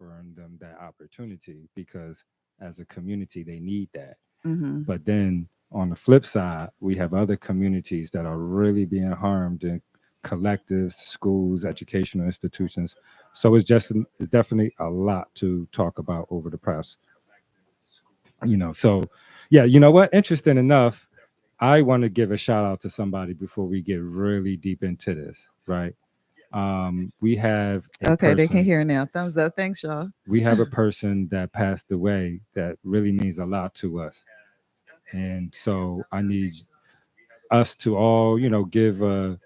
offering them that opportunity because as a community they need that. Mm-hmm. But then on the flip side, we have other communities that are really being harmed in collectives, schools, educational institutions. So it's definitely a lot to talk about over the past, so yeah, you know what? Interesting enough, I want to give a shout out to somebody before we get really deep into this, right? We have a Okay, they can person hear now. Thumbs up. Thanks, y'all. we have a person that passed away that really means a lot to us. And so I need us to all, give a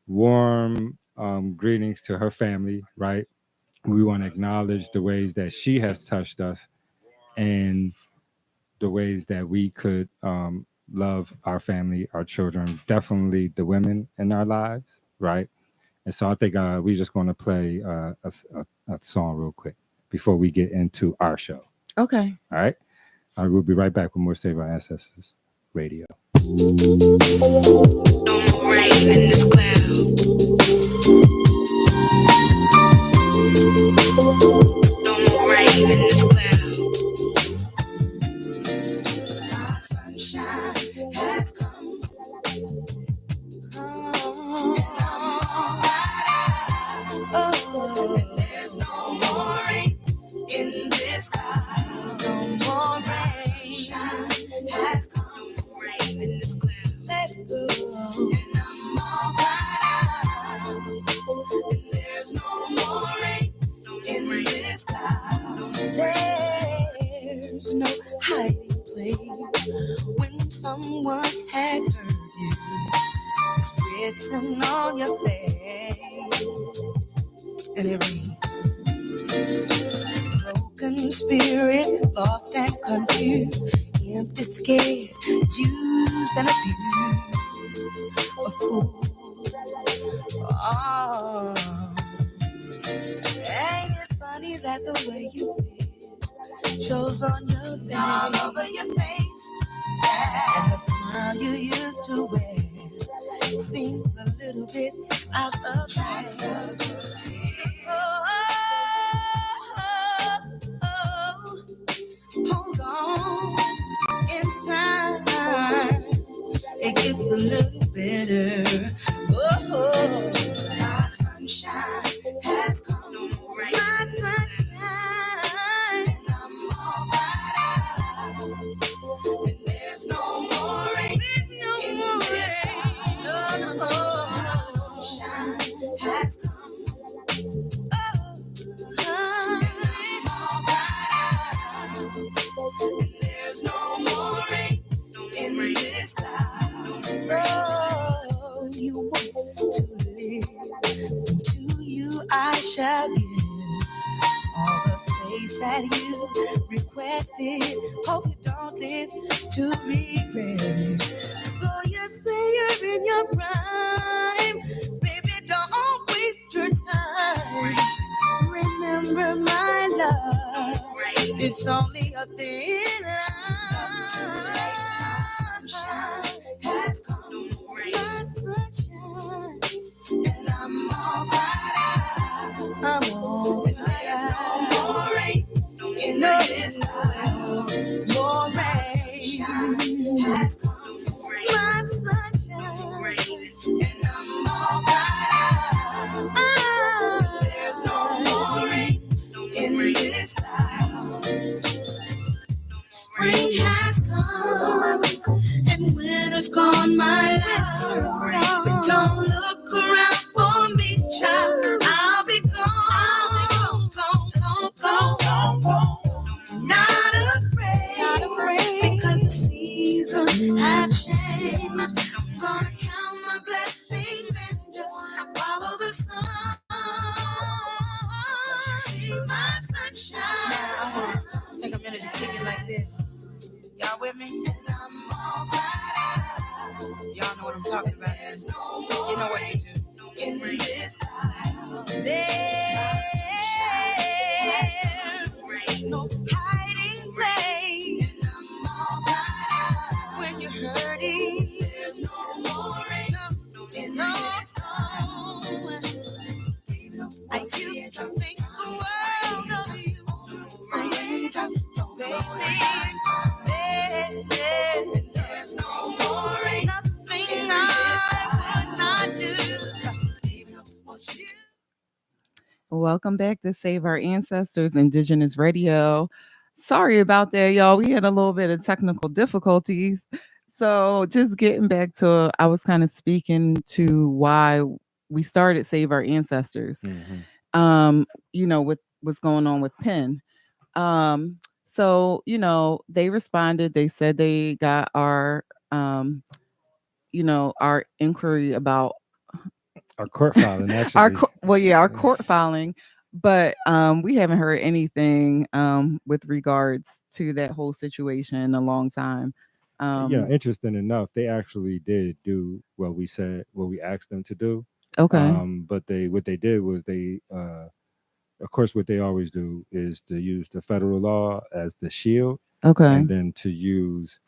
warm greetings to her family, right? We want to acknowledge the ways that she has touched us and the ways that we could love our family, our children, definitely the women in our lives, right? And so I think we're just going to play a song real quick before we get into our show. Okay. All right. I will be right back with more Save Our Ancestors Radio. No more rain in this cloud. No more rain in this cloud. Our sunshine has come. Oh, there's no more rain in this sky. No more rain. Sunshine has come. Rain in this cloud. Let it go. And I'm all right out. And there's no more rain in this sky. There's no hiding place when someone has hurt you. It's written on your face, and it reads: broken spirit, lost and confused, empty, scared, used and abused, a fool. Oh, ain't it funny that the way you feel shows on your face, all over your face, and the smile you used to wear seems a little bit out of place. Hold on, in time it gets a little better. My sunshine has come. My sunshine, and I'm all right out. And there's no more rain. There's no more rain. No. My sunshine has come. And I'm all right out. And there's no more rain in this cloud. So you want to live, to you I shall give all the space that you requested. Hope you don't live to regret it. So you say you're in your prime, baby, don't waste your time. Remember my love, it's only a thin line. Sunshine has come, my sunshine, and I'm all right out. I'm all right out. No more rain in this cloud. More rain has come, my sunshine, and I'm all right out. There's no more rain in this cloud. Spring has come and winter's gone, my winter's gone. But don't look around for me, child. I'll be gone, gone. Not afraid, because the seasons have changed. I'm gonna count my blessings and just follow the sun. See my sunshine. Now, take a minute to kick it like this. Y'all with me? And I'm all right. Y'all know what I'm talking about. You know what to do. In this style, there's no hiding place. And I'm all right. When you're hurting, there's no more rain in this style. I used to think the world of you. Welcome back to Save Our Ancestors Indigenous Radio. Sorry about that, y'all. We had a little bit of technical difficulties. So, just getting back to, I was kind of speaking to why we started Save Our Ancestors. Hmm. With what's going on with Penn. Um, they responded. They said they got um, our inquiry about Our court filing, actually. our court filing, but we haven't heard anything with regards to that whole situation in a long time. Yeah, Um, interesting enough, they actually did do what we said, what we asked them to do. okay, But what they did was of course, what they always do is to use the federal law as the shield, okay, and then to use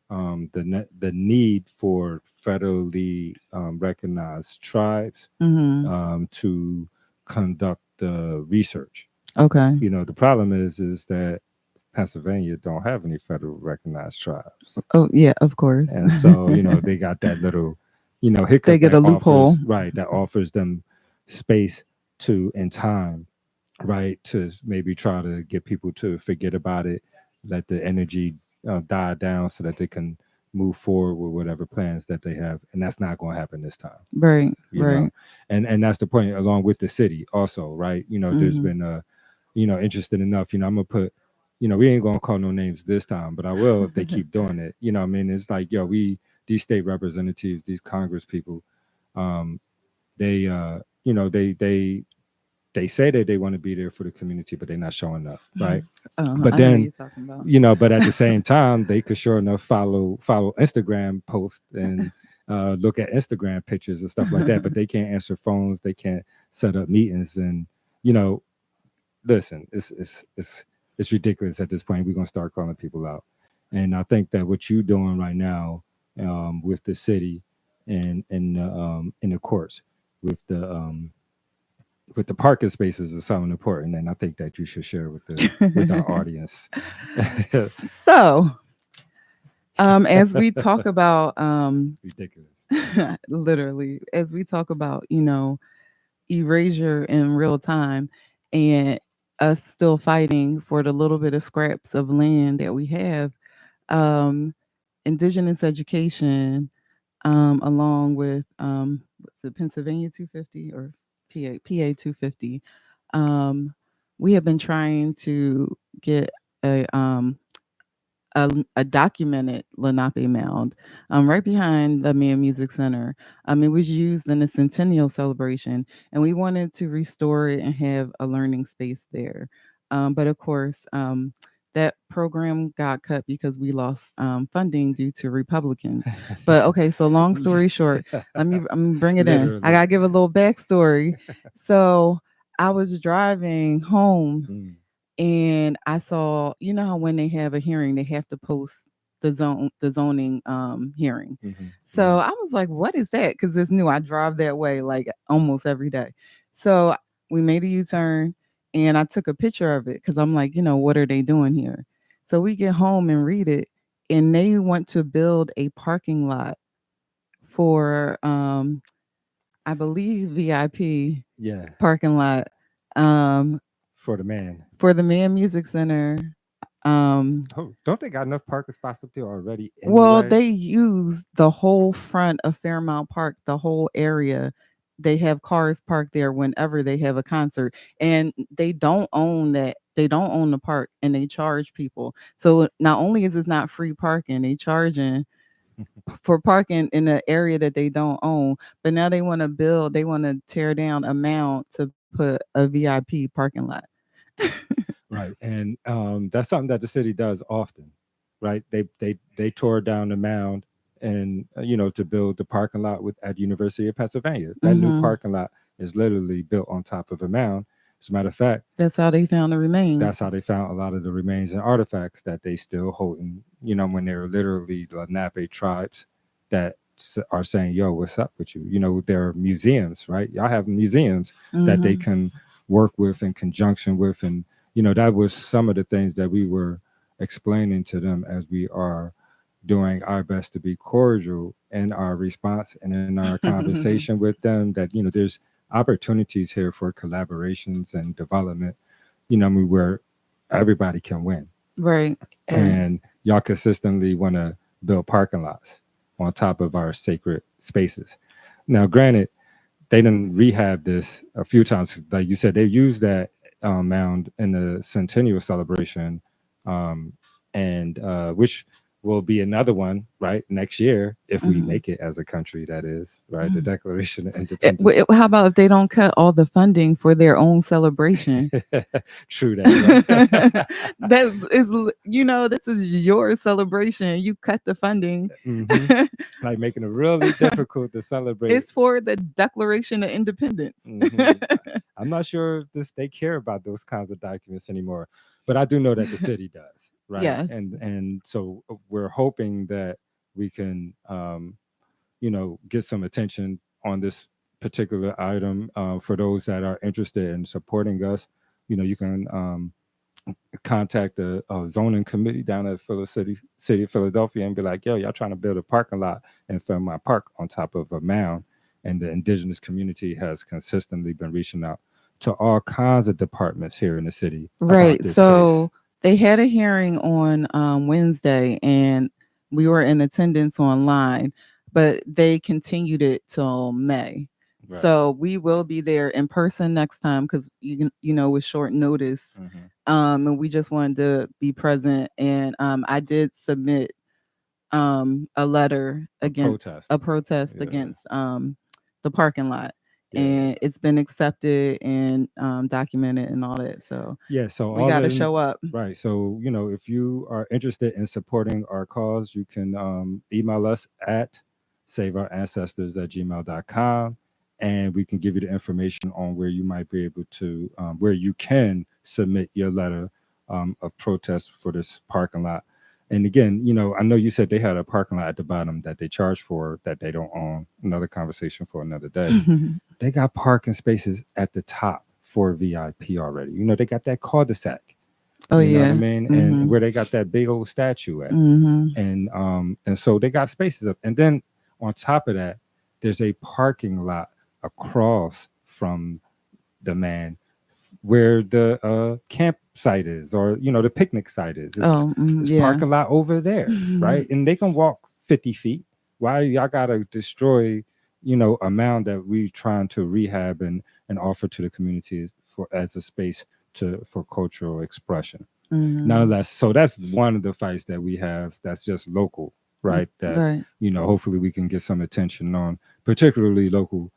the need for federally recognized tribes mm-hmm. to conduct the research. Okay, The problem is that Pennsylvania don't have any federal recognized tribes, oh yeah, of course. and so they got that little They hiccup get a that loophole. offers them space to and time, right, to maybe try to get people to forget about it, let the energy die down so that they can move forward with whatever plans that they have, and that's not going to happen this time. Right, you know right. and that's the point, along with the city also, right. There's Mm-hmm. been interesting enough, I'm gonna put, we ain't gonna call no names this time, but I will if they keep doing it. What I mean, it's like, yo, these state representatives, these congress people, um they they say that they want to be there for the community, but they're not showing enough, right? But I know what then, you're talking about. but at the same time, they could sure enough follow Instagram posts and look at Instagram pictures and stuff like that. But they can't answer phones, they can't set up meetings, and you know, listen, it's ridiculous at this point. We're gonna start calling people out, and I think that what you're doing right now, with the city and in the courts with the parking spaces is something important, and I think that you should share with our audience. So, as we talk about, Ridiculous. literally, as we talk about, erasure in real time and us still fighting for the little bit of scraps of land that we have, um, indigenous education, along with what's it, Pennsylvania 250 or PA 250. Um, we have been trying to get a a documented Lenape mound right behind the Man Music Center. It was used in the centennial celebration, and we wanted to restore it and have a learning space there. But of course, that program got cut because we lost funding due to Republicans. But okay, so long story short, I'm gonna bring it in. I Literally. gotta give a little backstory. So I was driving home Mm, and I saw, how when they have a hearing, they have to post the zoning hearing. mhm, So mhm. I was like, what is that? Because it's new. I drive that way like almost every day. So we made a U-turn and I took a picture of it because I'm like, what are they doing here? So we get home and read it, and they want to build a parking lot for I believe VIP Yeah, parking lot um for the man. for the Man Music Center. Oh, don't they got enough parking spots up there already Well, anyway? they use the whole front of Fairmount Park, the whole area. They have cars parked there whenever they have a concert, and they don't own that. They don't own the park, and they charge people. So not only is it not free parking, they charging for parking in an area that they don't own. But now they want to build. They want to tear down a mound to put a VIP parking lot. Right, and that's something that the city does often, right? They tore down the mound, and to build the parking lot with at University of Pennsylvania. That new Hmm. parking lot is literally built on top of a mound. As a matter of fact, That's how they found the that's remains. how they found a lot of the remains and artifacts that they still holding. When they're literally the Lenape tribes that are saying, "Yo, what's up with you?" There are museums, right? Y'all have museums that they Hmm. can work with in conjunction with, and that was some of the things that we were explaining to them as we are doing our best to be cordial in our response and in our conversation with them. That there's opportunities here for collaborations and development, where everybody can win. Right. And y'all consistently want to build parking lots on top of our sacred spaces. Now, granted, they didn't rehab this a few times. Like you said, they used that mound in the centennial celebration, um, and which will be another one right next year if we make it as a country. That is right, the Declaration of Independence. How about if they don't cut all the funding for their own celebration? True that. Right? That is, this is your celebration. You cut the funding. Like making it really difficult to celebrate. It's for the Declaration of Independence. I'm not sure if they care about those kinds of documents anymore, but I do know that the city does, right? Yes. And so we're hoping that we can, get some attention on this particular item for those that are interested in supporting us. You can contact the zoning committee down at City of Philadelphia and be like, yo, y'all trying to build a parking lot in Fairmont Park on top of a mound. And the indigenous community has consistently been reaching out to all kinds of departments here in the city. Right. So they had a hearing on Wednesday, and we were in attendance online, but they continued it till May. Right. So we will be there in person next time because with short notice. And we just wanted to be present. And I did submit a letter against a protest against the parking lot. And it's been accepted and documented and all that. So so we got to show up. Right. So, if you are interested in supporting our cause, you can email us at saveourancestors@gmail.com. And we can give you the information on where you might be able to, where you can submit your letter of protest for this parking lot. And again, I know you said they had a parking lot at the bottom that they charge for that they don't own. Another conversation for another day. They got parking spaces at the top for VIP already. They got that cul-de-sac. Oh, you know what I mean? And where they got that big old statue at. And so they got spaces up. And then on top of that, there's a parking lot across from the man where the campsite is, or the picnic site is. It's parking lot over there, right? And they can walk 50 feet. Why y'all gotta destroy a mound that we trying to rehab and offer to the community for as a space for cultural expression? Nonetheless, so that's one of the fights that we have that's just local, right? That's hopefully we can get some attention on, particularly local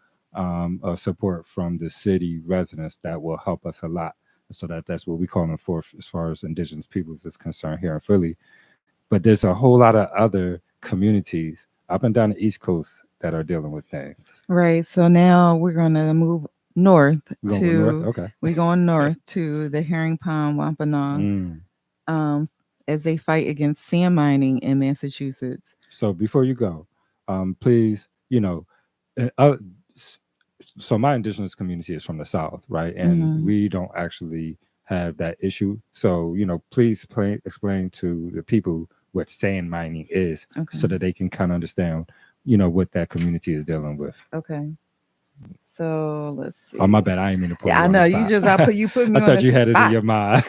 support from the city residents that will help us a lot. So that's what we call them for as far as indigenous peoples is concerned here in Philly. But there's a whole lot of other communities up and down the East Coast that are dealing with things. Right. So now we're going to move north we're going north to the Herring Pond Wampanoag as they fight against sand mining in Massachusetts. So before you go, please, so my indigenous community is from the South, right? And we don't actually have that issue. So, please explain to the people what sand mining is so that they can kind of understand, what that community is dealing with. Okay. So let's see. Oh, my bad. I ain't mean to put you on I know. the spot. You put me I on thought the you had it spot. in your mind.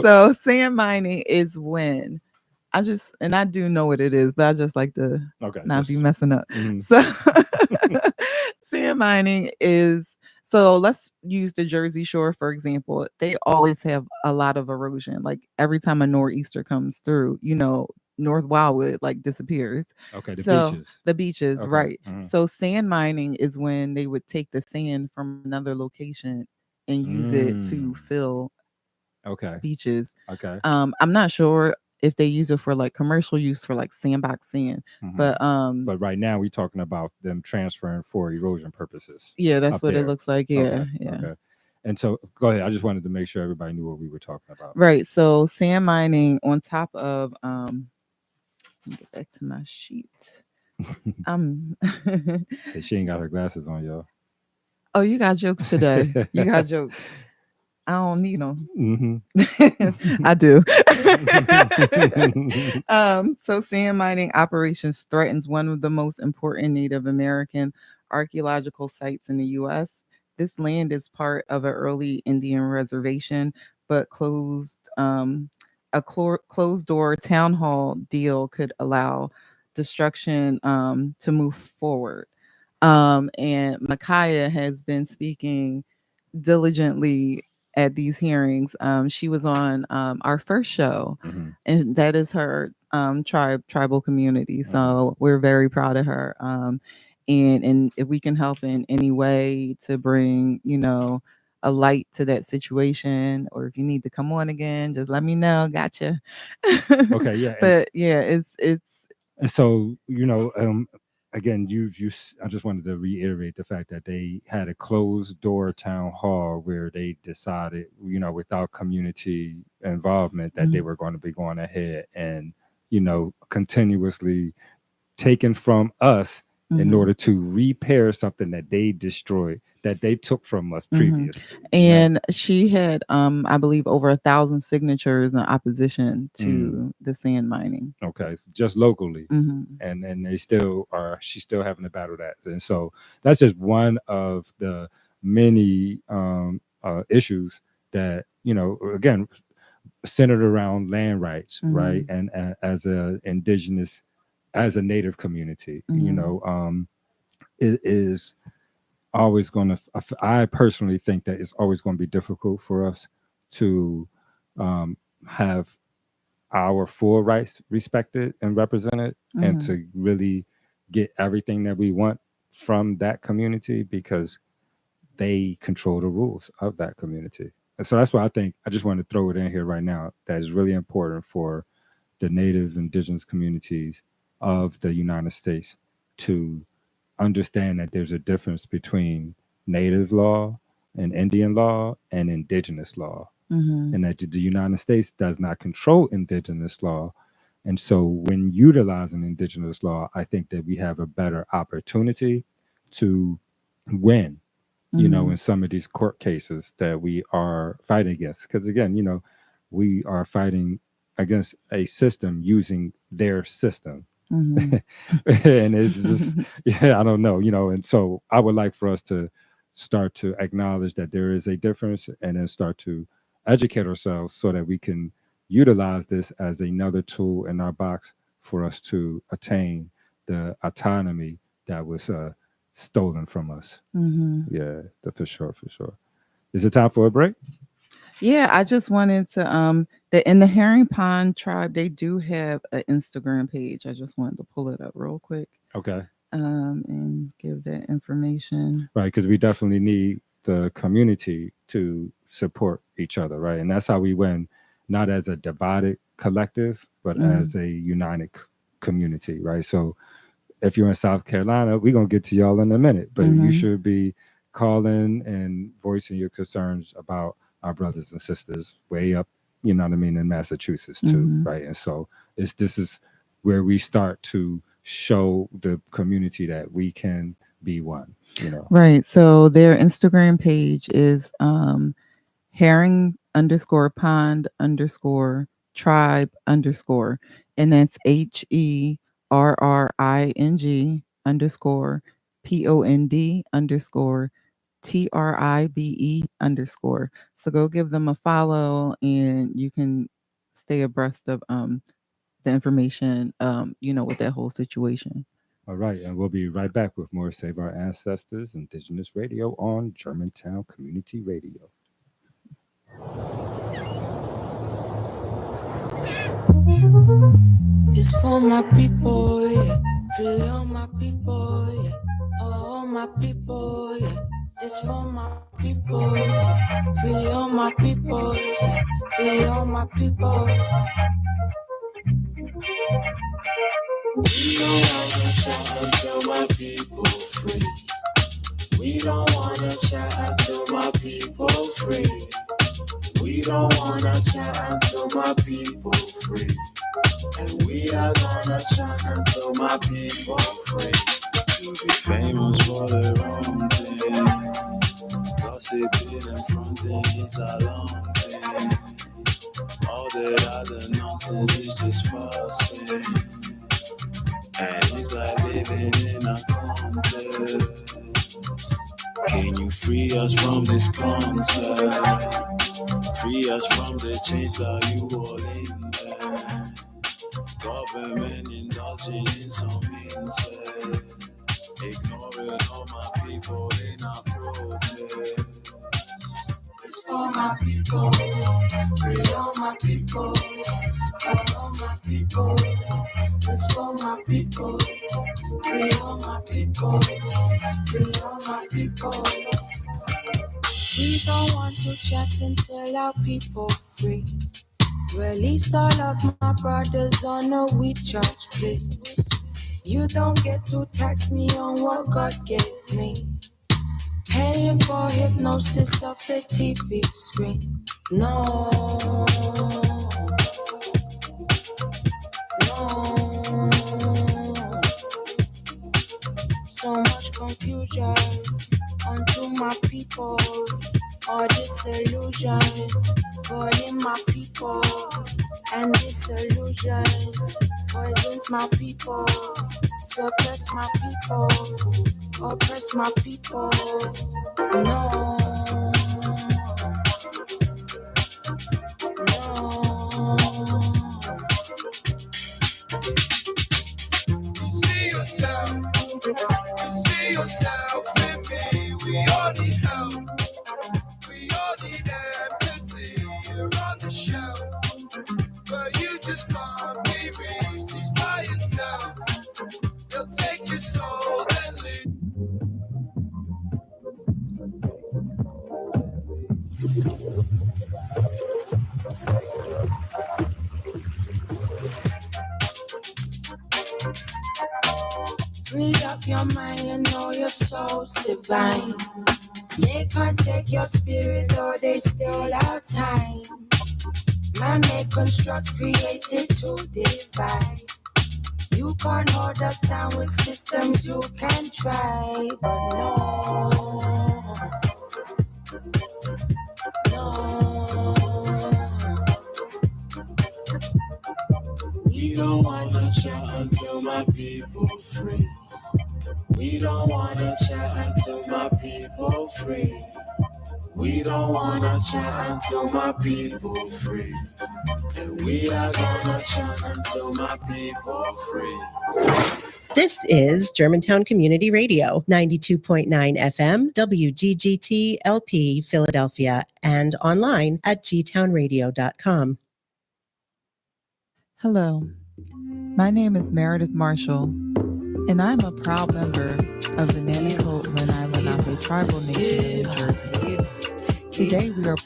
So sand mining is when I do know what it is, but I just like to not be messing up. So sand mining is, so let's use the Jersey Shore, for example. They always have a lot of erosion. Like every time a nor'easter comes through, North Wildwood disappears. Okay, the beaches, right. So sand mining is when they would take the sand from another location and use it to fill beaches. I'm not sure if they use it for commercial use for sandbox sand, but right now we're talking about them transferring for erosion purposes. Yeah, that's what it looks like. Yeah. Okay. And so go ahead. I just wanted to make sure everybody knew what we were talking about. Right. So sand mining on top of let me get back to my sheet. Say she ain't got her glasses on, y'all. Oh, you got jokes today. You got jokes. I don't need them. I do. So sand mining operations threatens one of the most important Native American archaeological sites in the U.S. This land is part of an early Indian reservation, but closed door town hall deal could allow destruction to move forward. And Micaiah has been speaking diligently at these hearings. She was on our first show, and that is her tribal community. So we're very proud of her. And if we can help in any way to bring, a light to that situation, or if you need to come on again, just let me know. Gotcha. Okay, yeah. But yeah, it's and so again, I just wanted to reiterate the fact that they had a closed door town hall where they decided, without community involvement, that they were going to be going ahead and, continuously taken from us in order to repair something that they destroyed, that they took from us previously. And she had, I believe, over 1,000 signatures in opposition to the sand mining. Okay, just locally. And they still are, she's still having to battle that. And so that's just one of the many issues that, again, centered around land rights, right? And as a indigenous, as a native community, it is always going to, I personally think that it's always going to be difficult for us to have our full rights respected and represented, and to really get everything that we want from that community, because they control the rules of that community. And so that's why I just want to throw it in here right now. That is really important for the native indigenous communities of the United States to understand that there's a difference between native law and Indian law and indigenous law. And that the United States does not control indigenous law. And so when utilizing indigenous law, I think that we have a better opportunity to win, in some of these court cases that we are fighting against. Because again, we are fighting against a system using their system. And it's just, I don't know, and so I would like for us to start to acknowledge that there is a difference, and then start to educate ourselves so that we can utilize this as another tool in our box for us to attain the autonomy that was stolen from us. Yeah, for sure. Is it time for a break? Yeah, I just wanted to in the Herring Pond tribe, they do have an Instagram page. I just wanted to pull it up real quick. Okay. And give that information. Right, because we definitely need the community to support each other, right? And that's how we win, not as a divided collective, but as a united community, right? So if you're in South Carolina, we're going to get to y'all in a minute, but you should be calling and voicing your concerns about our brothers and sisters way up, in Massachusetts too, right? And so this is where we start to show the community that we can be one, Right. So their Instagram page is herring_pond_tribe_, and that's HERRING_POND_TRIBE_. So go give them a follow, and you can stay abreast of the information, with that whole situation. All right, and we'll be right back with more Save Our Ancestors Indigenous Radio on Germantown Community Radio. It's for my people, yeah. Free all my people, yeah. All my people, yeah. It's for my people, yeah. Free all my people, yeah. Free all my people, yeah. We don't wanna chat until my people free. We don't wanna chat until my people free. We don't wanna chat until my people free. And we are gonna chat until my people free. To be famous for the wrong thing. Gossiping and fronting is a long thing. All that other nonsense is just fussing. And it's like living in a contest. Can you free us from this concept? Free us from the chains that you all in there. Government indulging in some incest. Ignoring all my people in our protest. It's for my people. Free all my people. For all my people. It's for my people. Free all my people. Free all my people. We don't want to chat until our people free. Release all of my brothers on a weak church, please. You don't get to tax me on what God gave me. Paying for hypnosis of the TV screen. No, no. So much confusion unto my people. All disillusion falling my people. And disillusion poisons my people. Suppress my people. Oppress my people. No, no. You see yourself in me. We all need help. We all need empathy. You're on the shelf, but you just can't be reached. These clientele, they'll take your soul and leave. Free up your mind, you know your soul's divine. They can't take your spirit or they steal our time. Man make constructs created to divide. You can't hold us down with systems you can try. But no, no. We don't wanna chat until my people free. We don't wanna chat until my people free. We don't wanna chat until my people free. And we are gonna chat until my people free. This is Germantown Community Radio, 92.9 FM, WGGT-LP, Philadelphia, and online at gtownradio.com. Hello, my name is Meredith Marshall, and I'm a proud member of the Nanacoat Lenape Tribal Nation in New Jersey. Today we are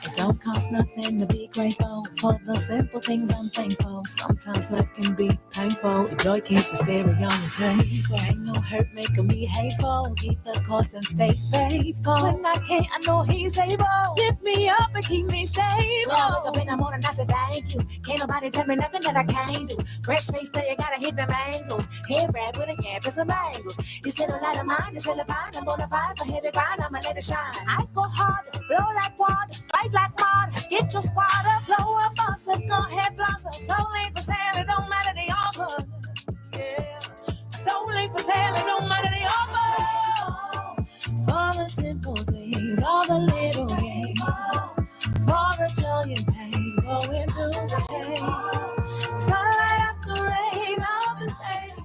It don't cost nothing to be grateful for the simple things I'm thankful. Sometimes life can be painful. Joy keeps the spirit young and playful. Ain't no hurt making me hateful. Keep the course and stay faithful. When I can't, I know He's able. Lift me up and keep me stable. When I wake up in the morning, I say thank you. Can't nobody tell me nothing that I can't do. Fresh face, there you gotta hit the angles. Head wrap with a cap and some angles. It's little light of mine, it's hella fine. I'm gonna fight for heavy grind, I'ma let it shine. I go harder, blow like water, fight like water. Get your squad up, blow up, boss up, go ahead, blossom. Soul ain't for sale, it don't matter the offer. Yeah, soul ain't for sale, it don't matter the offer. For the simple things, all the little things. For the joy and pain, going through the change. Sunlight after rain, all the same.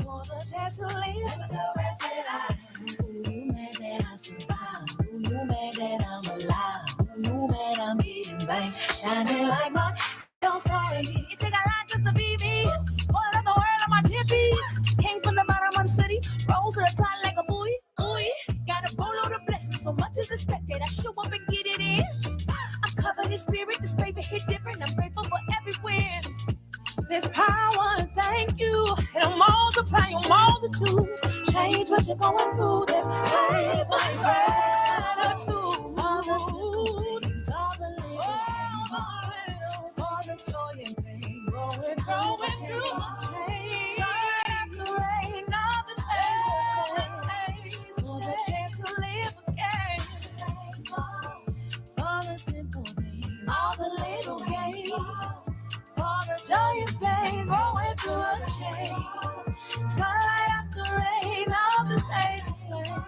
For the chance to live, the rest that I am. Who you mad that I survived? Who you mad that I'm alive? Who you mad I'm getting bang? Shining like my don't story. It take a lot just to be me. All of the world on my tippies. Came from the bottom of the city, rose to the top like a buoy. Got a boatload of blessings, so much is expected. I show up and get it in. I'm covered in spirit, this baby hit different. I'm grateful for every win. There's power and thank you. It'll multiply your multitudes. Change what you're going through. There's faith and gratitude. All the food, all the living, for the joy and pain. Growing through the change. Sun after rain, all the space. For the chance to live again. For the simple things, all the living. for a change. Sunlight after rain, all the days the same.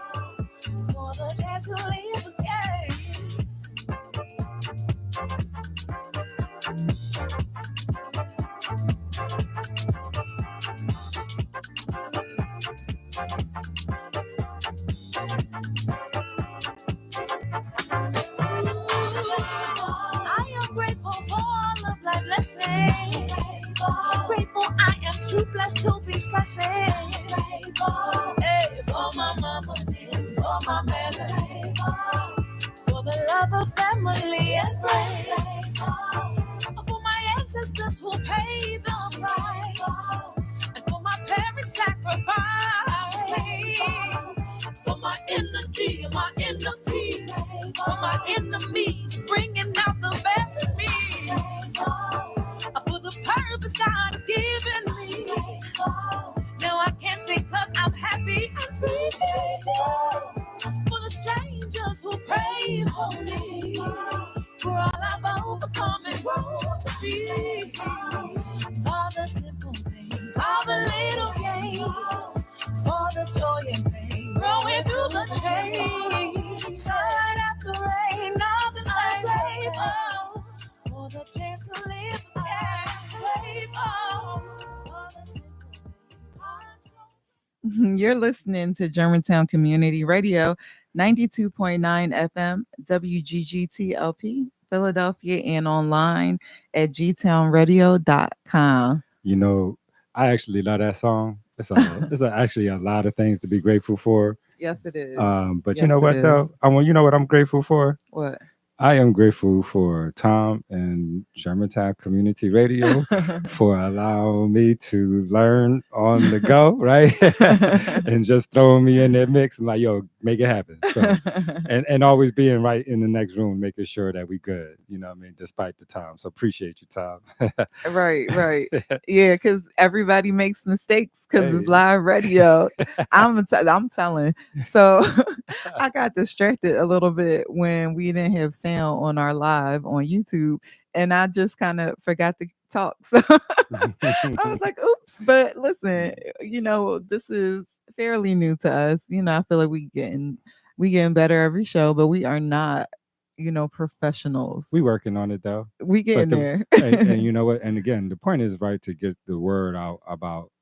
For the chance to live again. I am grateful for all of life blessings. Grateful I am too blessed to be stressing. Hey, for my mama, for my baby, for the love of family and friends, for my ancestors who paid the price, and for my parents' sacrifice, for my energy and my inner peace, for my enemies bringing out the best in me, for the purpose God has given me. Now I can't sing 'cause I'm happy and free. For the strangers who pray for me, for all I've overcome and grown to be. All the simple things, all the little gains, for the joy and pain, growing through the change. Sunlight after rain, all the same. Grateful for the chance to live again. Grateful for the simple things. You're listening to Germantown Community Radio, 92.9 FM, WGGT-LP, Philadelphia, and online at gtownradio.com. You know, I actually love that song. It's actually a lot of things to be grateful for. Yes, it is. But Yes, you know it what is. though? You know what I'm grateful for? What? I am grateful for Tom and Germantown Community Radio for allowing me to learn on the go, right? And just throwing me in that mix and like, yo, make it happen. So, and always being right in the next room, making sure that we good, you know what I mean, despite the time. So appreciate you, Tom. Right. Yeah, because everybody makes mistakes because Hey. it's live radio. I'm telling. So I got distracted a little bit when we didn't have sound on our live on YouTube, and I just kind of forgot to talk. So I was like, oops. But listen, this is fairly new to us. I feel like we getting better every show, but we are not, professionals. We working on it though. We getting there. and you know what? And again, the point is right to get the word out about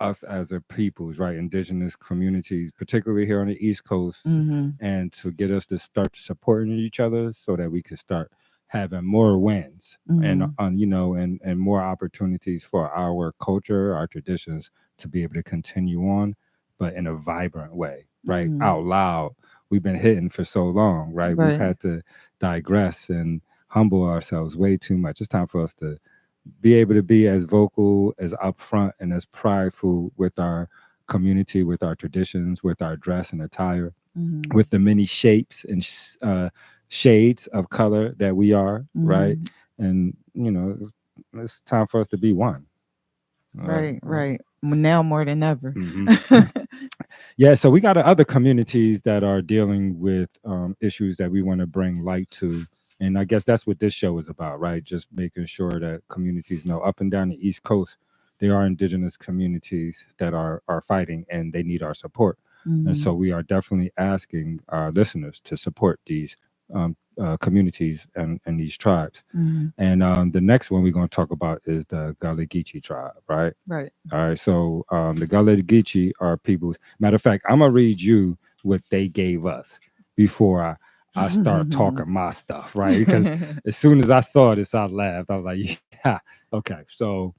us as a peoples, right? Indigenous communities, particularly here on the East Coast, and to get us to start supporting each other so that we can start having more wins and and more opportunities for our culture, our traditions to be able to continue on, but in a vibrant way, right? Out loud. We've been hidden for so long, right? We've had to digress and humble ourselves way too much. It's time for us to be able to be as vocal, as upfront, and as prideful with our community, with our traditions, with our dress and attire, with the many shapes and shades of color that we are, right? And it's time for us to be one. Right. Now more than ever. Yeah, so we got other communities that are dealing with issues that we want to bring light to. And I guess that's what this show is about, right? Just making sure that communities know up and down the East Coast, there are indigenous communities that are fighting and they need our support. And so we are definitely asking our listeners to support these communities and these tribes. And the next one we're going to talk about is the Gullah Geechee tribe, right? Right. All right. So the Gullah Geechee are peoples. Matter of fact, I'm going to read you what they gave us before I start talking my stuff, right? Because as soon as I saw this, I laughed. I was like, yeah, okay. So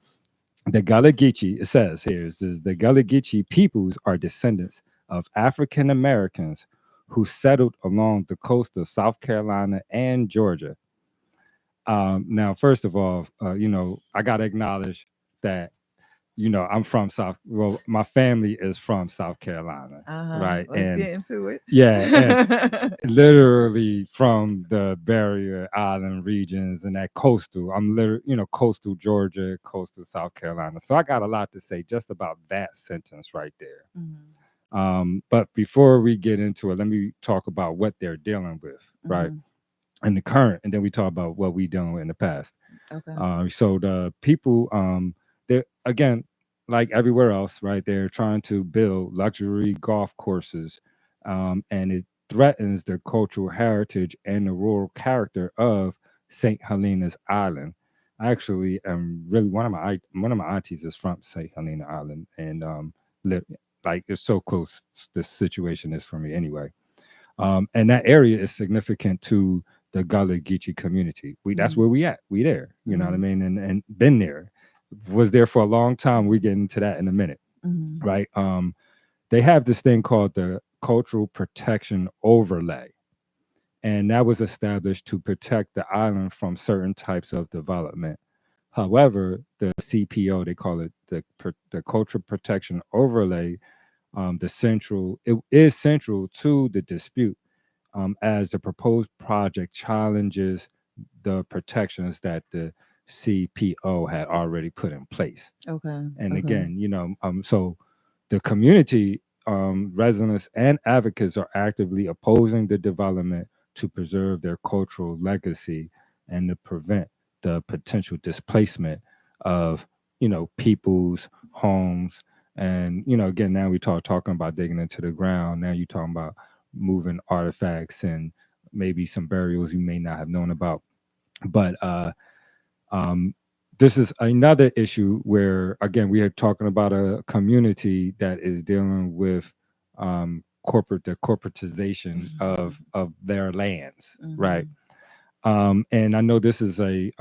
the Gullah Geechee, it says here, the Gullah Geechee peoples are descendants of African Americans who settled along the coast of South Carolina and Georgia. Now, first of all, I got to acknowledge that I'm from my family is from South Carolina, right? Let's get into it. Yeah, and literally from the barrier island regions and that coastal. I'm literally, coastal Georgia, coastal South Carolina. So I got a lot to say just about that sentence right there. But before we get into it, let me talk about what they're dealing with, right? And the current, and then we talk about what we done in the past. Okay. So the people, again, like everywhere else, right? They're trying to build luxury golf courses, and it threatens the cultural heritage and the rural character of St. Helena's Island. I actually am really one of my aunties is from St. Helena Island, and live like it's so close. This situation is for me anyway. And that area is significant to the Gullah Geechee community. That's where we at. We there. You know what I mean? And been there. Was there for a long time. We get into that in a minute. Right. They have this thing called the Cultural Protection Overlay. And that was established to protect the island from certain types of development. However, the CPO, they call it the Cultural Protection Overlay, it is central to the dispute, as the proposed project challenges the protections that the CPO had already put in place. Okay. And again, so the community, residents and advocates are actively opposing the development to preserve their cultural legacy and to prevent the potential displacement of, people's homes. And, again, now we talking about digging into the ground. Now you're talking about moving artifacts and maybe some burials you may not have known about. But um, this is another issue where, again, we are talking about a community that is dealing with the corporatization of their lands, right? And I know this is a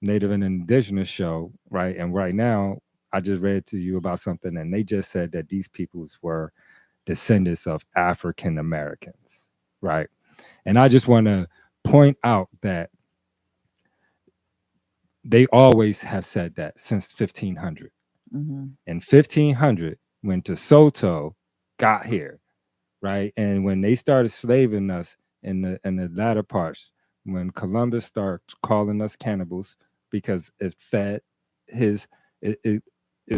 Native and Indigenous show, right? And right now, I just read to you about something, and they just said that these peoples were descendants of African Americans, right? And I just want to point out that they always have said that since 1500. In 1500, when DeSoto got here, right, and when they started slaving us in the latter parts, when Columbus started calling us cannibals because it fed his it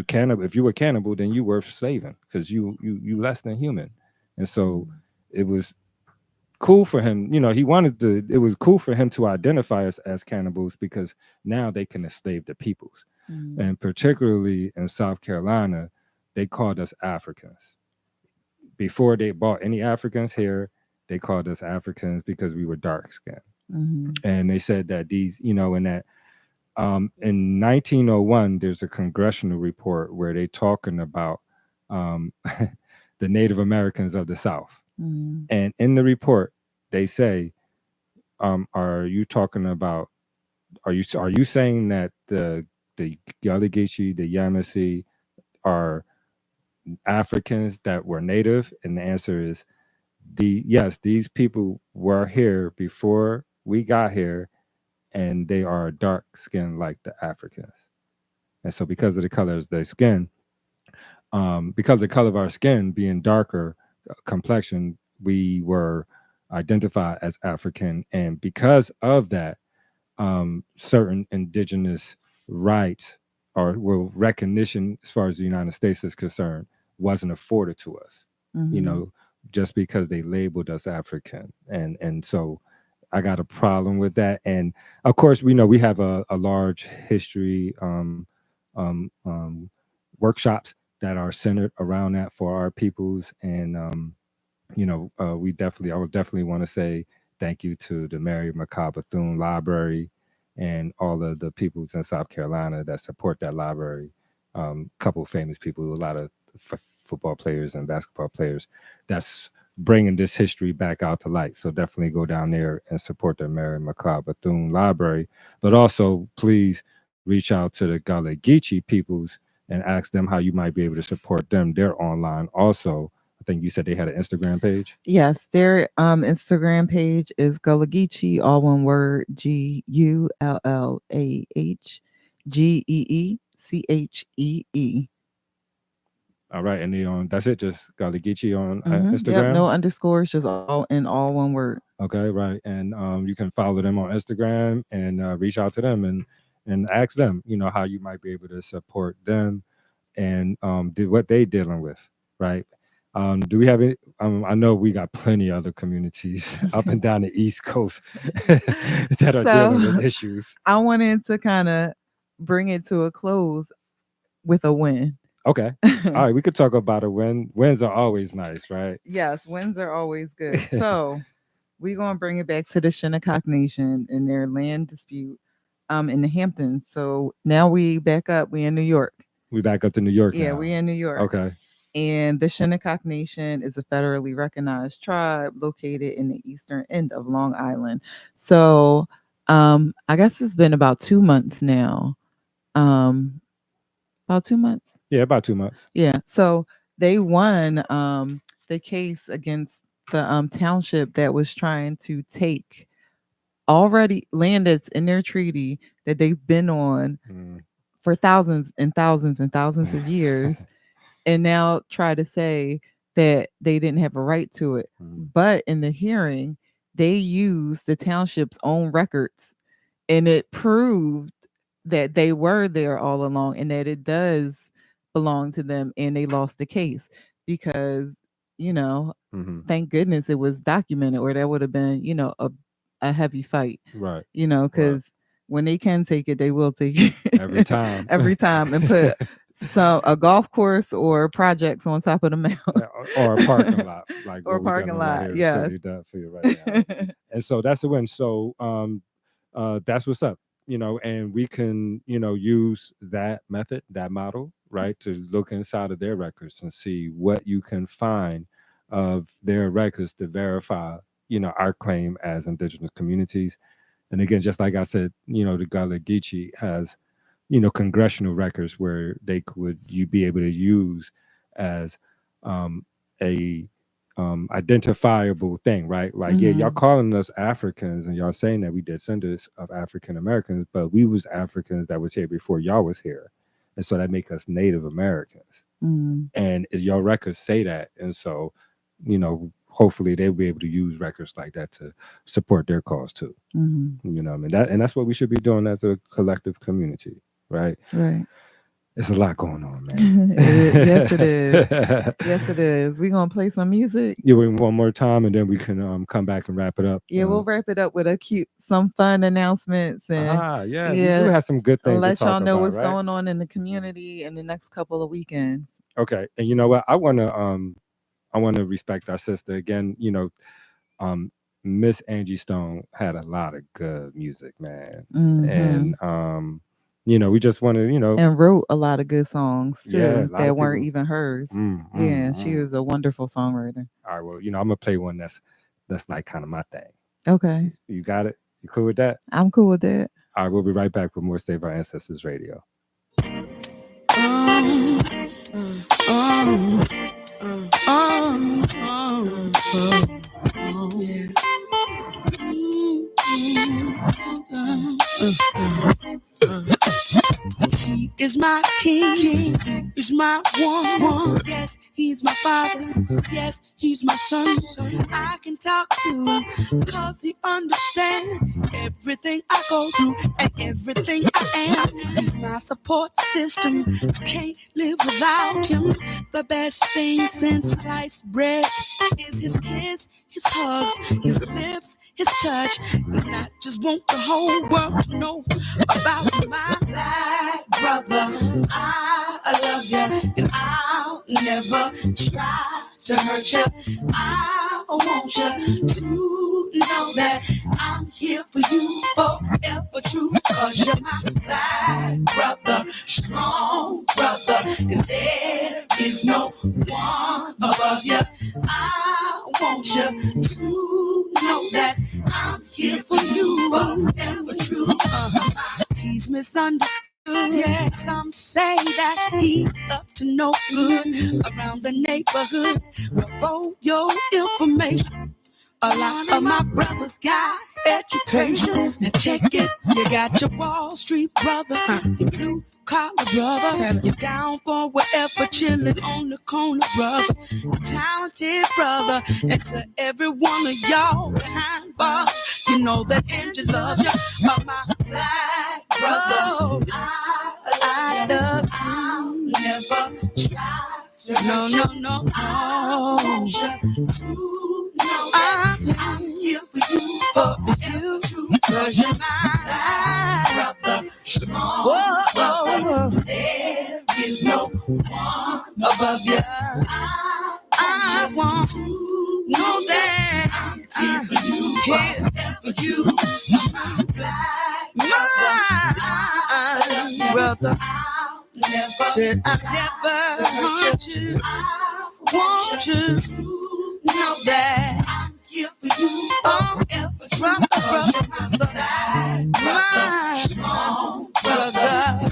cannibal. If you were cannibal, then you were slaving because you less than human, and so it was cool for him. It was cool for him to identify us as cannibals because now they can enslave the peoples. And particularly in South Carolina, they called us Africans. Before they brought any Africans here, they called us Africans because we were dark skinned. And they said that in 1901, there's a congressional report where they talking about the Native Americans of the South. And in the report, they say, are you saying that the Gullah Geechee, the Yamasee are Africans that were native? And the answer is yes, these people were here before we got here, and they are dark skinned like the Africans. And so because of the color of their skin, because the color of our skin being darker complexion, we were identified as African. And because of that, certain indigenous rights or recognition as far as the United States is concerned wasn't afforded to us, just because they labeled us African. And so I got a problem with that. And of course, we know we have a large history workshops that are centered around that for our peoples. And I would definitely want to say thank you to the Mary McCall Bethune Library and all of the peoples in South Carolina that support that library. Couple of famous people, a lot of football players and basketball players that's bringing this history back out to light. So definitely go down there and support the Mary McCall Bethune Library. But also, please reach out to the Gullah Geechee peoples and ask them how you might be able to support them. They're online also. I think you said they had an Instagram page. Yes, their Instagram page is Gullah Geechee, all one word, GULLAHGEECHEE. All right, and that's it. Just Gullah Geechee on Instagram. Yep, no underscores, just all one word. Okay, right, and you can follow them on Instagram and reach out to them and ask them, how you might be able to support them and do what they dealing with, right? Do we have any? I know we got plenty of other communities up and down the East Coast that are dealing with issues. I wanted to kind of bring it to a close. with a win. Okay. All right. We could talk about a win. Wins are always nice, right? Yes, wins are always good. So we're gonna bring it back to the Shinnecock Nation and their land dispute in the Hamptons. So now we back up, we in New York. We back up to New York Yeah, now. we in New York. Okay. And the Shinnecock Nation is a federally recognized tribe located in the eastern end of Long Island. So I guess it's been about 2 months now. About 2 months. Yeah, about 2 months. Yeah. So they won the case against the township that was trying to take already land that's in their treaty that they've been on for thousands and thousands and thousands of years, and now try to say that they didn't have a right to it. But in the hearing, they used the township's own records, and it proved that they were there all along and that it does belong to them, and they lost the case because, thank goodness it was documented, or that would have been, a heavy fight. Right. Because when they can take it, they will take it every time. every time, and put a golf course or projects on top of the mountain. Or a parking lot. Like or parking lot, right, yes. Right now. And so that's the win. So that's what's up. And we can, use that method, that model, right, to look inside of their records and see what you can find of their records to verify, our claim as Indigenous communities. And again, just like I said, the Gullah Geechee has, congressional records where you'd be able to use as a identifiable thing, right? Like, yeah, y'all calling us Africans and y'all saying that we descendants of African Americans, but we was Africans that was here before y'all was here. And so that make us Native Americans. And your records say that. And so, hopefully they'll be able to use records like that to support their cause too. That's what we should be doing as a collective community, right? Right. It's a lot going on, man. Yes, it is. Yes, it is. We're going to play some music. Yeah, one more time, and then we can come back and wrap it up. Yeah, we'll wrap it up with some fun announcements. And we do have some good things let to talk y'all know about, what's right? going on in the community in the next couple of weekends. Okay, and you know what? I want to respect our sister again. Miss Angie Stone had a lot of good music, man, and we just want to, and wrote a lot of good songs too that weren't people, even hers. She was a wonderful songwriter. All right, well, I'm gonna play one that's like kind of my thing. Okay, you got it. You cool with that? I'm cool with that. All right, we'll be right back with more Save Our Ancestors Radio. He is my king, he is my one. Yes, he's my father, yes, he's my son. I can talk to him, cause he understands everything I go through and everything I am. He's my support system, I can't live without him. The best thing since sliced bread is his kiss, his hugs, his lips, his touch. And I just want the whole world to know about my black brother. I love you and I'll never try to hurt you. I want you to know that I'm here for you forever true. Cause you're my black brother, strong brother, and there is no one above you. I want you to know that I'm here for you forever true. He's misunderstood. Yeah, some say that he's up to no good around the neighborhood. But for your information, a lot of my brothers got education. Now check it, you got your Wall Street brother, your blue collar brother, you're down for whatever, chilling on the corner brother, talented brother, and to every one of y'all behind bars, you know that angels love you. Oh, my black brother, I love you. I'll never try to no. I'm here for you, cause you're my brother, strong brother. There is for you, my black brother. Said I never want you, know that I'm here for you, oh, brother, my brother.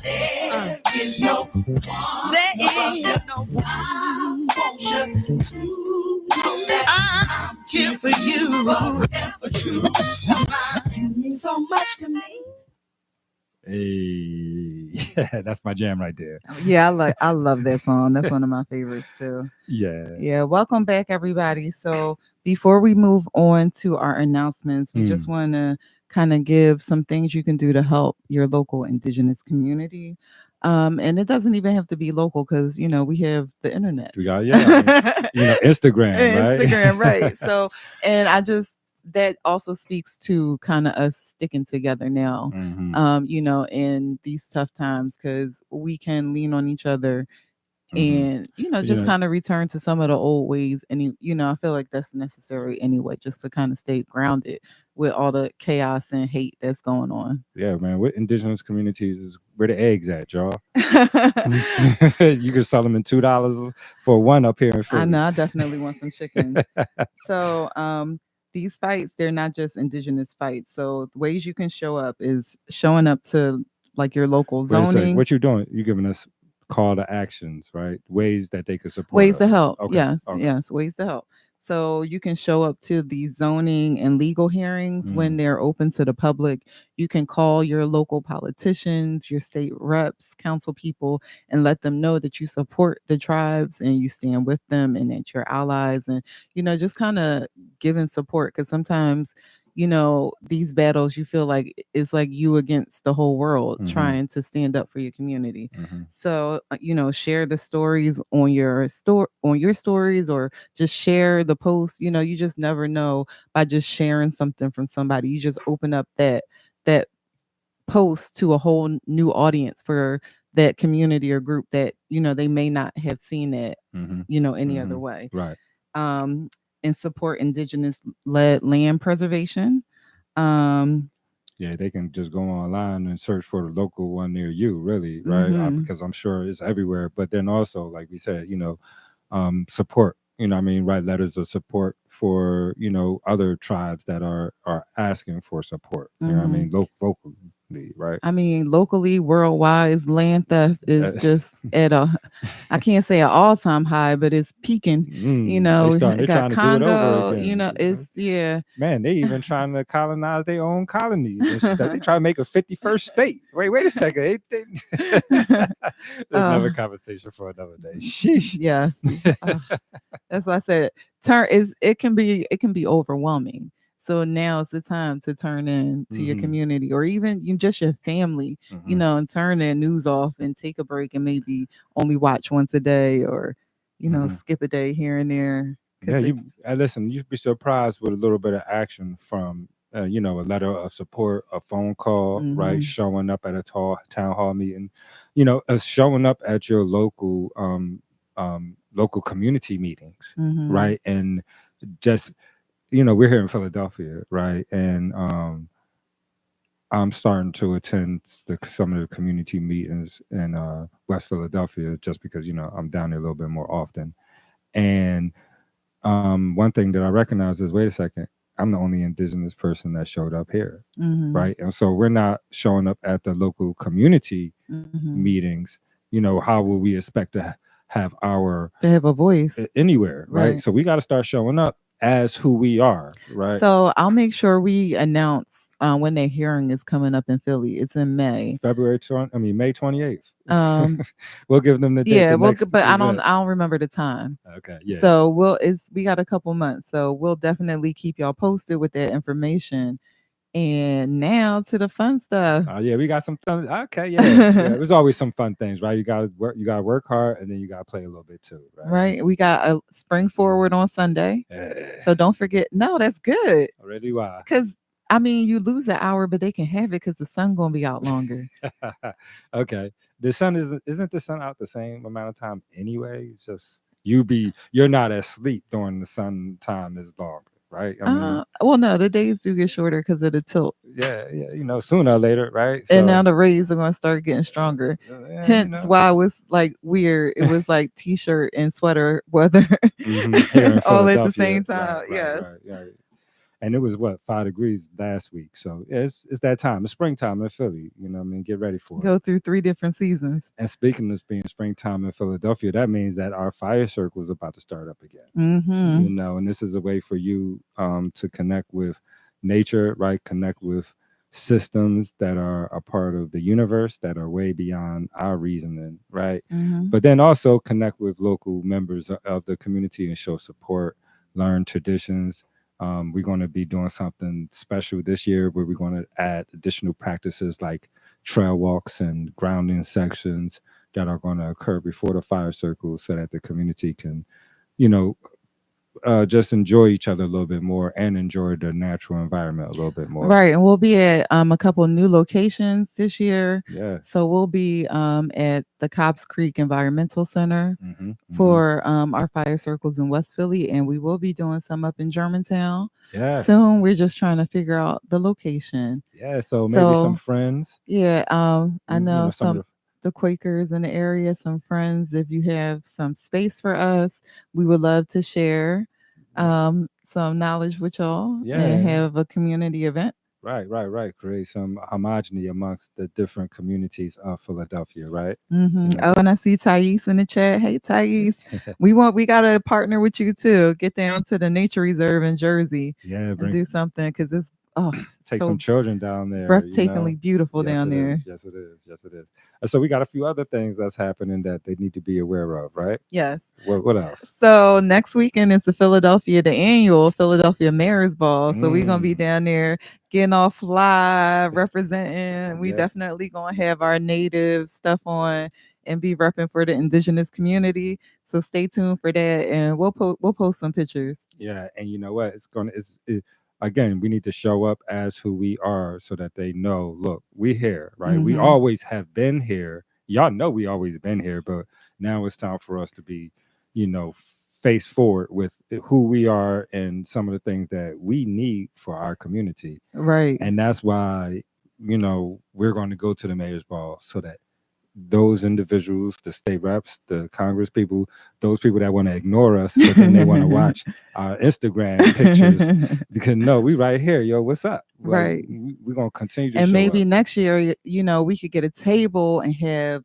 There is no one, won't you know that I'm here for you, forever true. You mean so much to me. Hey, that's my jam right there. Yeah, I love that song. That's one of my favorites too. Yeah. Yeah, welcome back everybody. So before we move on to our announcements, we just want to kind of give some things you can do to help your local Indigenous community. And it doesn't even have to be local because we have the internet. We got Instagram, right? Instagram, right. So, and that also speaks to kind of us sticking together now, in these tough times, because we can lean on each other and just kind of return to some of the old ways. And I feel like that's necessary anyway, just to kind of stay grounded with all the chaos and hate that's going on. Yeah, man. With Indigenous communities is where the eggs at, y'all. You can sell them in $2 for one up here in Philly. I know. I definitely want some chickens. So these fights, they're not just Indigenous fights. So the ways you can show up is showing up to like your local zoning. What you doing? You giving us call to actions, right? Ways that they could support ways us. to help. Okay. Yes, Okay. yes, ways to help. So you can show up to these zoning and legal hearings when they're open to the public. You can call your local politicians, your state reps, council people, and let them know that you support the tribes and you stand with them and that you're allies, and just kind of giving support, because sometimes these battles, you feel like it's like you against the whole world trying to stand up for your community. So share the stories on your stories, or just share the post. You just never know by just sharing something from somebody. You just open up that post to a whole new audience for that community or group that they may not have seen it any other way. Right. And support Indigenous-led land preservation. Yeah, they can just go online and search for the local one near you, really, right? Because I'm sure it's everywhere. But then also, like we said, support. Write letters of support for other tribes that are asking for support. Locally, right? Locally, worldwide, land theft is just at I can't say an all-time high, but it's peaking. They're got trying Congo, to do it over again. it's Man, they even trying to colonize their own colonies and stuff. They try to make a 51st state. Wait a second. There's another conversation for another day. Sheesh. Yes. That's why I said it can be overwhelming. So now it's the time to turn in to your community, or even just your family, and turn their news off and take a break and maybe only watch once a day, or skip a day here and there. Yeah, listen, you'd be surprised with a little bit of action from a letter of support, a phone call, right? Showing up at a town hall meeting, showing up at your local local community meetings, right? And just we're here in Philadelphia, right? And I'm starting to attend some of the community meetings in West Philadelphia, just because I'm down there a little bit more often. And one thing that I recognize is, wait a second, I'm the only Indigenous person that showed up here, right? And so we're not showing up at the local community meetings. How will we expect to have a voice anywhere, right? So we got to start showing up as who we are, right? So I'll make sure we announce when their hearing is coming up in Philly. It's in May. May 28th. We'll give them the date. Yeah, but I don't remember the time. Okay, yeah. So we got a couple months, so we'll definitely keep y'all posted with that information. And now to the fun stuff. Yeah, we got some fun. Okay, yeah. There's always some fun things, right? You gotta work hard, and then you gotta play a little bit too, right? Right. We got a spring forward on Sunday. So don't forget. No, that's good. Already, why? Because you lose an hour, but they can have it because the sun gonna be out longer. Okay. The sun isn't the sun out the same amount of time anyway? It's just you're not asleep during the sun time is longer. right? I mean, well, no, the days do get shorter because of the tilt. yeah, sooner or later, right? And now So, the rays are going to start getting stronger. yeah, Hence why it was like weird. It was like t-shirt and sweater weather here in all at the Philadelphia, same time. Yes. right. And it was what 5 degrees last week, so yeah, it's that time. It's springtime in Philly. You know, what I mean, get ready for it. Go through 3 different seasons. And speaking of being springtime in Philadelphia, that means that our fire circle is about to start up again. Mm-hmm. You know, and this is a way for you to connect with nature, right? Connect with systems that are a part of the universe that are way beyond our reasoning, right? Mm-hmm. But then also connect with local members of the community and show support, learn traditions. We're going to be doing something special this year where we're going to add additional practices like trail walks and grounding sections that are going to occur before the fire circle so that the community can, you know, just enjoy each other a little bit more and enjoy the natural environment a little bit more. Right. And we'll be at a couple new locations this year. Yeah. So we'll be at the Cobbs Creek Environmental Center Mm-hmm. for our fire circles in West Philly. And we will be doing some up in Germantown. Yeah. Soon. We're just trying to figure out the location. Yeah. So maybe some So, friends. Yeah. I know some of some the Quakers in the area, some friends. If you have some space for us, we would love to share some knowledge with y'all Yeah. and have a community event. Right. Create some homogeny amongst the different communities of Philadelphia, right? Mm-hmm. You know? Oh, and I see Thais in the chat. Hey, Thais, we got to partner with you too. Get down to the nature reserve in Jersey Yeah. and do something because it's Take so some children down there. breathtakingly beautiful Yes, down it there. is. Yes, it is. Yes, it is. And so we got a few other things that's happening that they need to be aware of, right? Yes. What else? So next weekend is the annual Philadelphia Mayor's Ball. So we're gonna be down there getting all fly, representing. We Yeah. definitely gonna have our native stuff on and be repping for the indigenous community. So stay tuned for that, and we'll post some pictures. Yeah, and you know what? Again, we need to show up as who we are so that they know, look, we here, right? We Mhm. always have been here. Y'all know we always been here, but now it's time for us to be, face forward with who we are and some of the things that we need for our community. Right. And that's why, we're going to go to the mayor's ball so that those individuals, the state reps, the Congress people, those people that want to ignore us, but then they want to watch our Instagram pictures, because no, we right here, yo, what's up? Right. We're gonna continue to And show maybe up. next year, we could get a table and have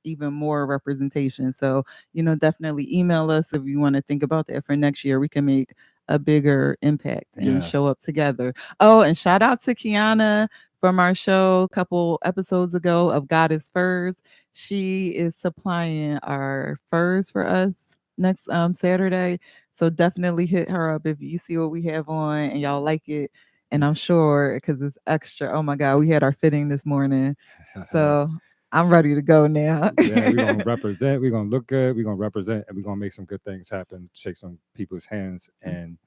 even more representation. So, definitely email us if you want to think about that for next year. We can make a bigger impact and Yes. show up together. Oh, and shout out to Kiana from our show a couple episodes ago of Goddess Furs. She is supplying our furs for us next Saturday. So definitely hit her up if you see what we have on and y'all like it. And I'm sure because it's extra. Oh my God, we had our fitting this morning. So I'm ready to go now. Yeah, we're gonna represent, we're gonna look good, we're gonna represent, and we're gonna make some good things happen, shake some people's hands. And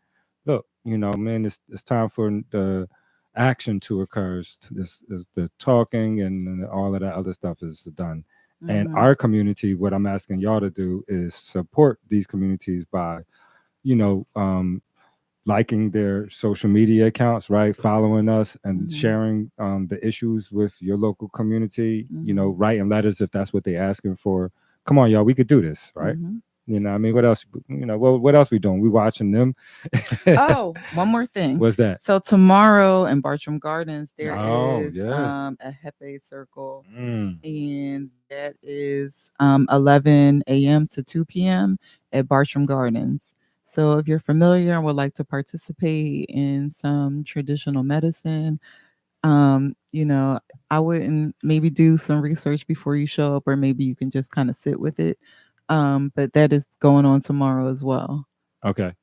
look, man, it's time for the action to occur. This is the talking and all of that other stuff is done. And our community, what I'm asking y'all to do is support these communities by, liking their social media accounts, right? Following us and sharing the issues with your local community, writing letters if that's what they're asking for. Come on, y'all, we could do this, right? I mean, what else? What else we doing? We watching them. Oh, one more thing. What's that? So tomorrow in Bartram Gardens, there is yeah. a Hefe Circle, Mm. and that is 11 a.m. to 2 p.m. at Bartram Gardens. So if you're familiar and would like to participate in some traditional medicine, I wouldn't maybe do some research before you show up, or maybe you can just kind of sit with it. But that is going on tomorrow as well. Okay.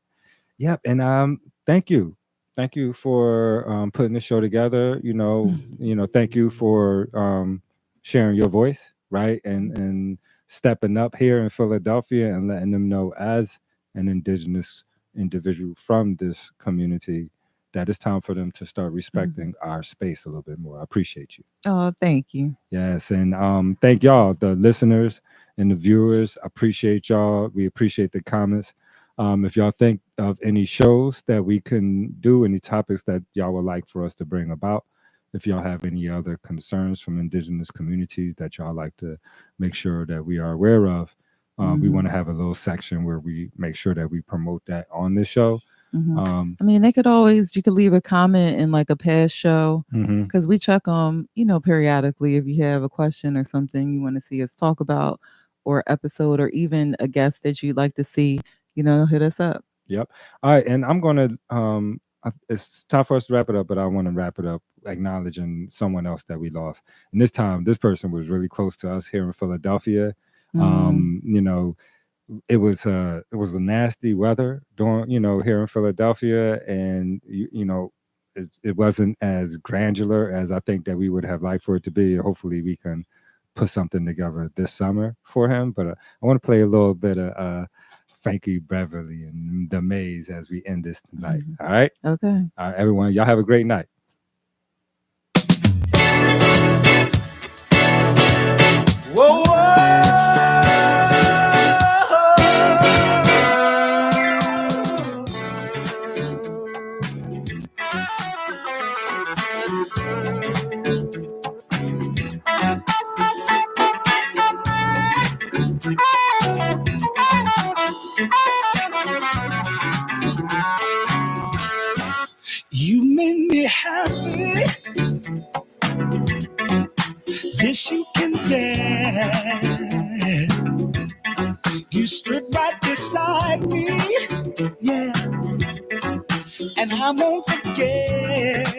Yep. And thank you. Thank you for putting the show together. Thank you for sharing your voice, right? And stepping up here in Philadelphia and letting them know as an indigenous individual from this community that it's time for them to start respecting our space a little bit more. I appreciate you. Oh, thank you. Yes. And thank y'all, the listeners and the viewers. I appreciate y'all. We appreciate the comments. If y'all think of any shows that we can do, any topics that y'all would like for us to bring about. If y'all have any other concerns from Indigenous communities that y'all like to make sure that we are aware of, we want to have a little section where we make sure that we promote that on this show. I mean, they could always, you could leave a comment in like a past show, Mhm. because we check them, periodically. If you have a question or something you want to see us talk about, or episode, or even a guest that you'd like to see, hit us up. Yep. All right, and I'm gonna it's time for us to wrap it up, but I want to wrap it up acknowledging someone else that we lost. And this time, this person was really close to us here in Philadelphia. You know, it was a nasty weather during, here in Philadelphia, and it wasn't as granular as I think that we would have liked for it to be. Hopefully, we can put something together this summer for him. But I want to play a little bit of Frankie Beverly and The Maze as we end this night. All right? Okay. All right, everyone. Y'all have a great night. Whoa, you made me happy. This you can get. You stood right beside me, yeah, and I won't forget.